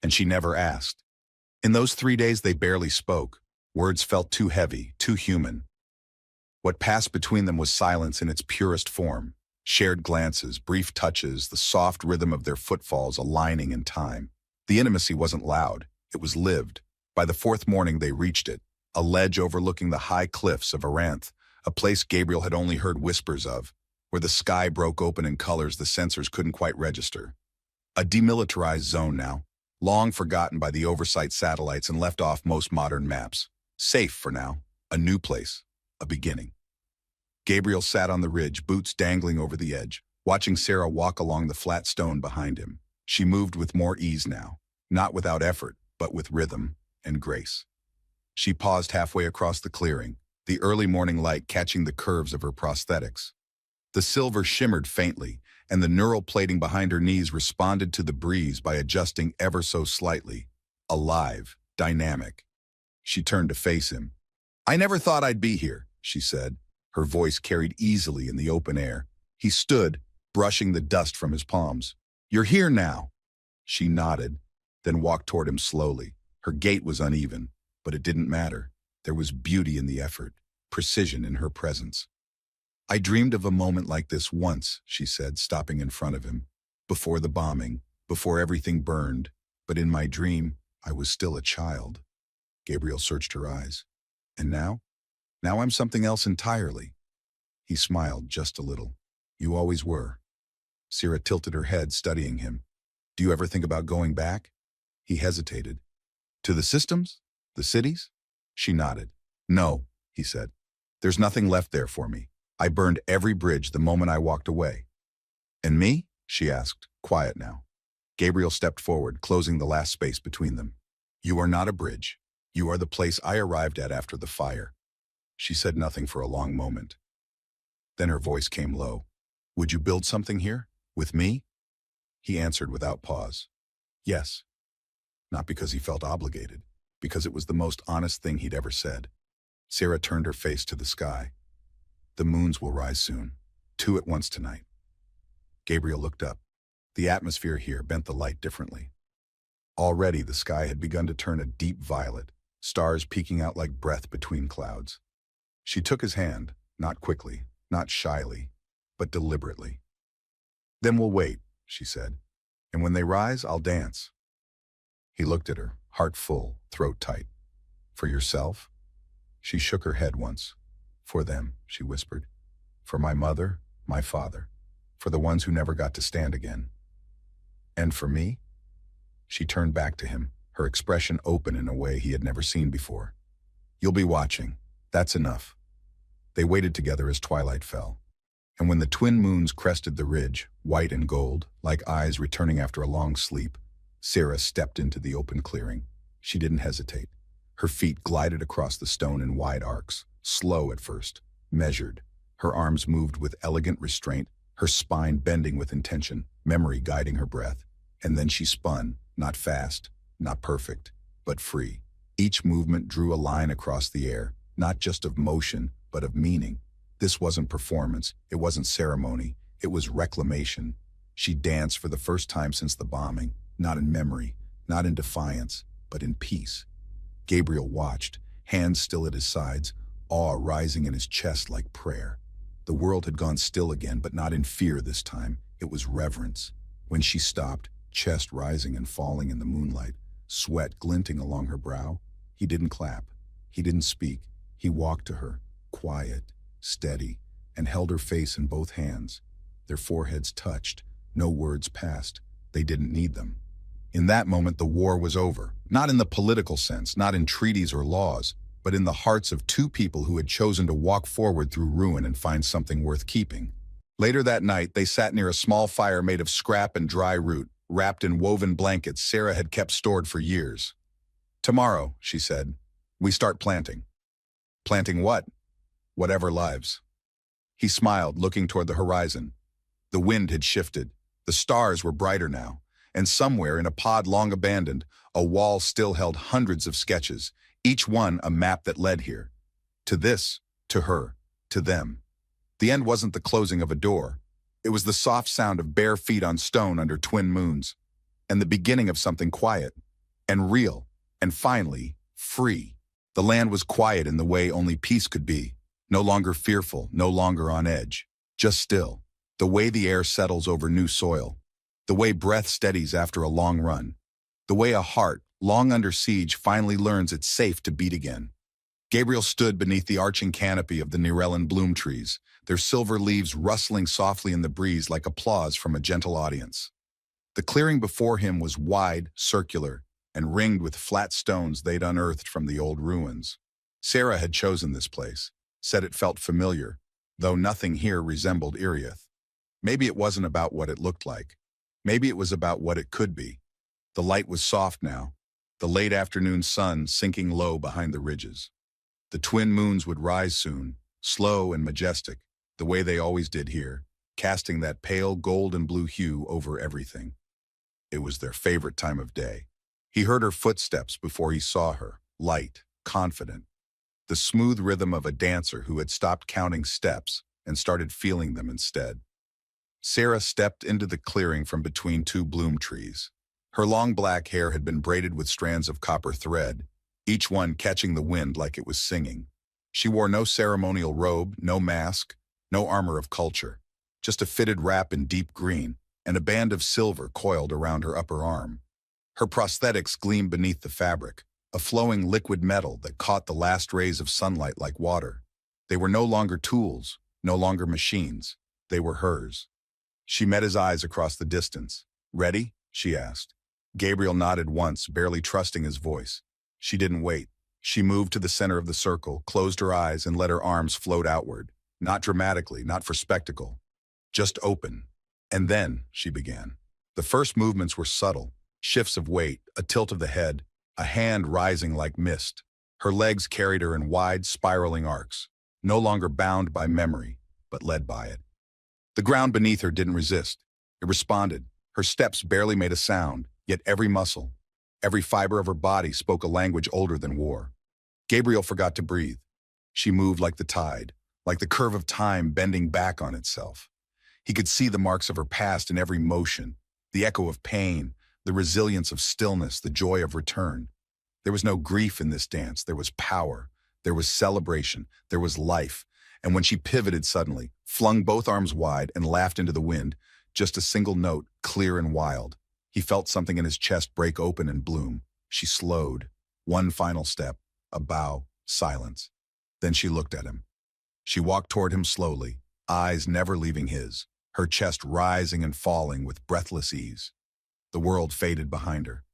And she never asked. In those 3 days they barely spoke, Words felt too heavy, too human. What passed between them was silence in its purest form. Shared glances, brief touches, the soft rhythm of their footfalls aligning in time. The intimacy wasn't loud, it was lived. By the fourth morning they reached it, a ledge overlooking the high cliffs of Aranth, a place Gabriel had only heard whispers of, where the sky broke open in colors the sensors couldn't quite register. A demilitarized zone now, long forgotten by the oversight satellites and left off most modern maps. Safe for now, a new place, a beginning. Gabriel sat on the ridge, boots dangling over the edge, watching Sarah walk along the flat stone behind him. She moved with more ease now, not without effort, but with rhythm and grace. She paused halfway across the clearing, the early morning light catching the curves of her prosthetics. The silver shimmered faintly, and the neural plating behind her knees responded to the breeze by adjusting ever so slightly. Alive, dynamic. She turned to face him. "I never thought I'd be here," she said, her voice carried easily in the open air. He stood, brushing the dust from his palms. "You're here now." She nodded, then walked toward him slowly. Her gait was uneven, but it didn't matter. There was beauty in the effort, precision in her presence. "I dreamed of a moment like this once," she said, stopping in front of him. "Before the bombing, before everything burned, but in my dream, I was still a child." Gabriel searched her eyes. "And now? Now I'm something else entirely." He smiled just a little. "You always were." Sarah tilted her head, studying him. "Do you ever think about going back?" He hesitated. "To the systems? The cities?" She nodded. "No," he said. "There's nothing left there for me. I burned every bridge the moment I walked away." "And me?" she asked, quiet now. Gabriel stepped forward, closing the last space between them. "You are not a bridge. You are the place I arrived at after the fire." She said nothing for a long moment. Then her voice came low. "Would you build something here? With me?" He answered without pause. "Yes." Not because he felt obligated, because it was the most honest thing he'd ever said. Sarah turned her face to the sky. "The moons will rise soon. 2 at once tonight." Gabriel looked up. The atmosphere here bent the light differently. Already the sky had begun to turn a deep violet, stars peeking out like breath between clouds. She took his hand, not quickly, not shyly, but deliberately. "Then we'll wait," she said. "And when they rise, I'll dance." He looked at her, heart full, throat tight. "For yourself?" She shook her head once. "For them," she whispered. "For my mother, my father. For the ones who never got to stand again." "And for me?" She turned back to him, her expression open in a way he had never seen before. "You'll be watching. That's enough." They waited together as twilight fell. And when the twin moons crested the ridge, white and gold, like eyes returning after a long sleep, Sarah stepped into the open clearing. She didn't hesitate. Her feet glided across the stone in wide arcs, slow at first, measured. Her arms moved with elegant restraint, her spine bending with intention, memory guiding her breath. And then she spun, not fast, not perfect, but free. Each movement drew a line across the air, not just of motion, but of meaning. This wasn't performance, it wasn't ceremony, it was reclamation. She danced for the first time since the bombing, not in memory, not in defiance, but in peace. Gabriel watched, hands still at his sides, awe rising in his chest like prayer. The world had gone still again, but not in fear this time. It was reverence. When she stopped, chest rising and falling in the moonlight, sweat glinting along her brow, he didn't clap. He didn't speak. He walked to her, quiet, steady, and held her face in both hands. Their foreheads touched. No words passed. They didn't need them. In that moment, the war was over. Not in the political sense, not in treaties or laws, but in the hearts of two people who had chosen to walk forward through ruin and find something worth keeping. Later that night, they sat near a small fire made of scrap and dry root, wrapped in woven blankets Sarah had kept stored for years. "Tomorrow," she said, "we start planting." "Planting what?" "Whatever lives." He smiled, looking toward the horizon. The wind had shifted. The stars were brighter now, and somewhere in a pod long abandoned, a wall still held hundreds of sketches, each one a map that led here. To this, to her, to them. The end wasn't the closing of a door. It was the soft sound of bare feet on stone under twin moons, and the beginning of something quiet, and real, and finally, free. The land was quiet in the way only peace could be, no longer fearful, no longer on edge, just still, the way the air settles over new soil, the way breath steadies after a long run, the way a heart, long under siege, finally learns it's safe to beat again. Gabriel stood beneath the arching canopy of the Narration bloom trees, their silver leaves rustling softly in the breeze like applause from a gentle audience. The clearing before him was wide, circular, and ringed with flat stones they'd unearthed from the old ruins. Sarah had chosen this place, said it felt familiar, though nothing here resembled Iriath. Maybe it wasn't about what it looked like. Maybe it was about what it could be. The light was soft now, the late afternoon sun sinking low behind the ridges. The twin moons would rise soon, slow and majestic, the way they always did here, casting that pale gold and blue hue over everything. It was their favorite time of day. He heard her footsteps before he saw her, light, confident. The smooth rhythm of a dancer who had stopped counting steps and started feeling them instead. Sarah stepped into the clearing from between two bloom trees. Her long black hair had been braided with strands of copper thread, each one catching the wind like it was singing. She wore no ceremonial robe, no mask, no armor of culture, just a fitted wrap in deep green and a band of silver coiled around her upper arm. Her prosthetics gleamed beneath the fabric, a flowing liquid metal that caught the last rays of sunlight like water. They were no longer tools, no longer machines. They were hers. She met his eyes across the distance. "Ready?" she asked. Gabriel nodded once, barely trusting his voice. She didn't wait. She moved to the center of the circle, closed her eyes, and let her arms float outward. Not dramatically, not for spectacle. Just open. And then, she began. The first movements were subtle, shifts of weight, a tilt of the head, a hand rising like mist. Her legs carried her in wide, spiraling arcs, no longer bound by memory, but led by it. The ground beneath her didn't resist. It responded. Her steps barely made a sound, yet every muscle, every fiber of her body spoke a language older than war. Gabriel forgot to breathe. She moved like the tide, like the curve of time bending back on itself. He could see the marks of her past in every motion, the echo of pain, the resilience of stillness, the joy of return. There was no grief in this dance. There was power. There was celebration. There was life. And when she pivoted suddenly, flung both arms wide and laughed into the wind, just a single note, clear and wild, he felt something in his chest break open and bloom. She slowed. One final step, a bow, silence. Then she looked at him. She walked toward him slowly, eyes never leaving his, her chest rising and falling with breathless ease. The world faded behind her.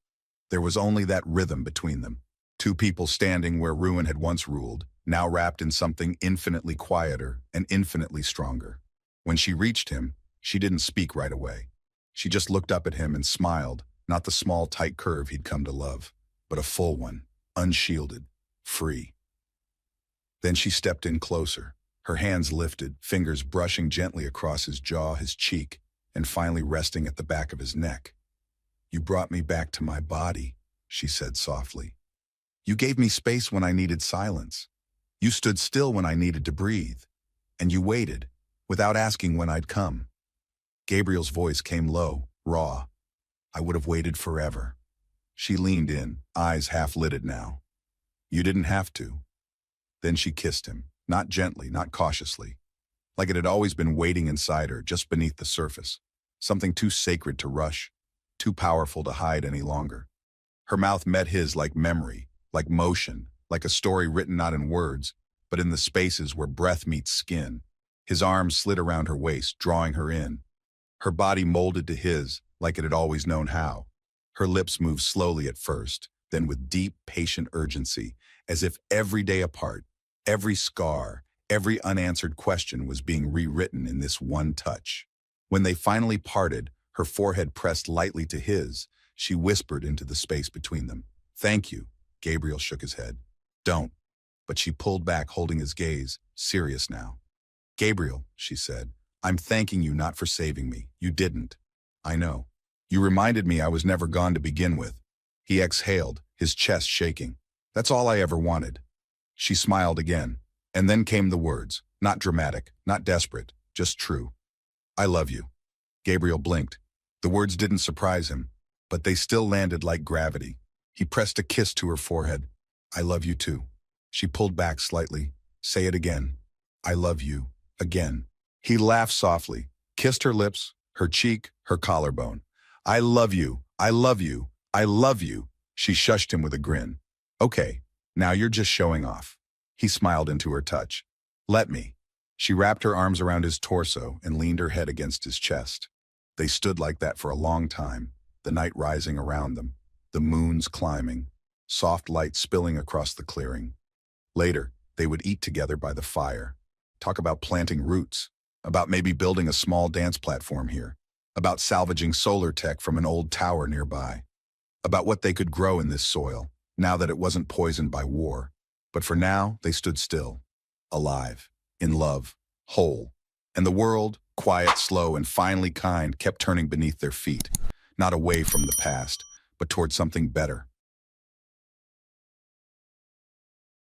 There was only that rhythm between them. Two people standing where ruin had once ruled, now wrapped in something infinitely quieter and infinitely stronger. When she reached him, she didn't speak right away. She just looked up at him and smiled, not the small, tight curve he'd come to love, but a full one, unshielded, free. Then she stepped in closer, her hands lifted, fingers brushing gently across his jaw, his cheek, and finally resting at the back of his neck. "You brought me back to my body," she said softly. "You gave me space when I needed silence. You stood still when I needed to breathe. And you waited, without asking when I'd come." Gabriel's voice came low, raw. "I would have waited forever." She leaned in, eyes half-lidded now. "You didn't have to." Then she kissed him, not gently, not cautiously, like it had always been waiting inside her, just beneath the surface, something too sacred to rush, too powerful to hide any longer. Her mouth met his like memory, like motion, like a story written not in words, but in the spaces where breath meets skin. His arms slid around her waist, drawing her in. Her body molded to his, like it had always known how. Her lips moved slowly at first, then with deep, patient urgency, as if every day apart, every scar, every unanswered question was being rewritten in this one touch. When they finally parted, her forehead pressed lightly to his, she whispered into the space between them. "Thank you." Gabriel shook his head. "Don't." But she pulled back, holding his gaze, serious now. "Gabriel," she said, "I'm thanking you not for saving me. You didn't. I know. You reminded me I was never gone to begin with." He exhaled, his chest shaking. "That's all I ever wanted." She smiled again, and then came the words, not dramatic, not desperate, just true. "I love you." Gabriel blinked. The words didn't surprise him, but they still landed like gravity. He pressed a kiss to her forehead. "I love you too." She pulled back slightly. Say it again. I love you. Again. He laughed softly, kissed her lips, her cheek, her collarbone. I love you. I love you. I love you. She shushed him with a grin. Okay, now you're just showing off. He smiled into her touch. Let me. She wrapped her arms around his torso and leaned her head against his chest. They stood like that for a long time, the night rising around them, the moons climbing, soft light spilling across the clearing. Later, they would eat together by the fire, talk about planting roots, about maybe building a small dance platform here, about salvaging solar tech from an old tower nearby, about what they could grow in this soil, now that it wasn't poisoned by war. But for now, they stood still, alive, in love, whole. And the world, quiet, slow, and finally kind, kept turning beneath their feet, not away from the past, but toward something better,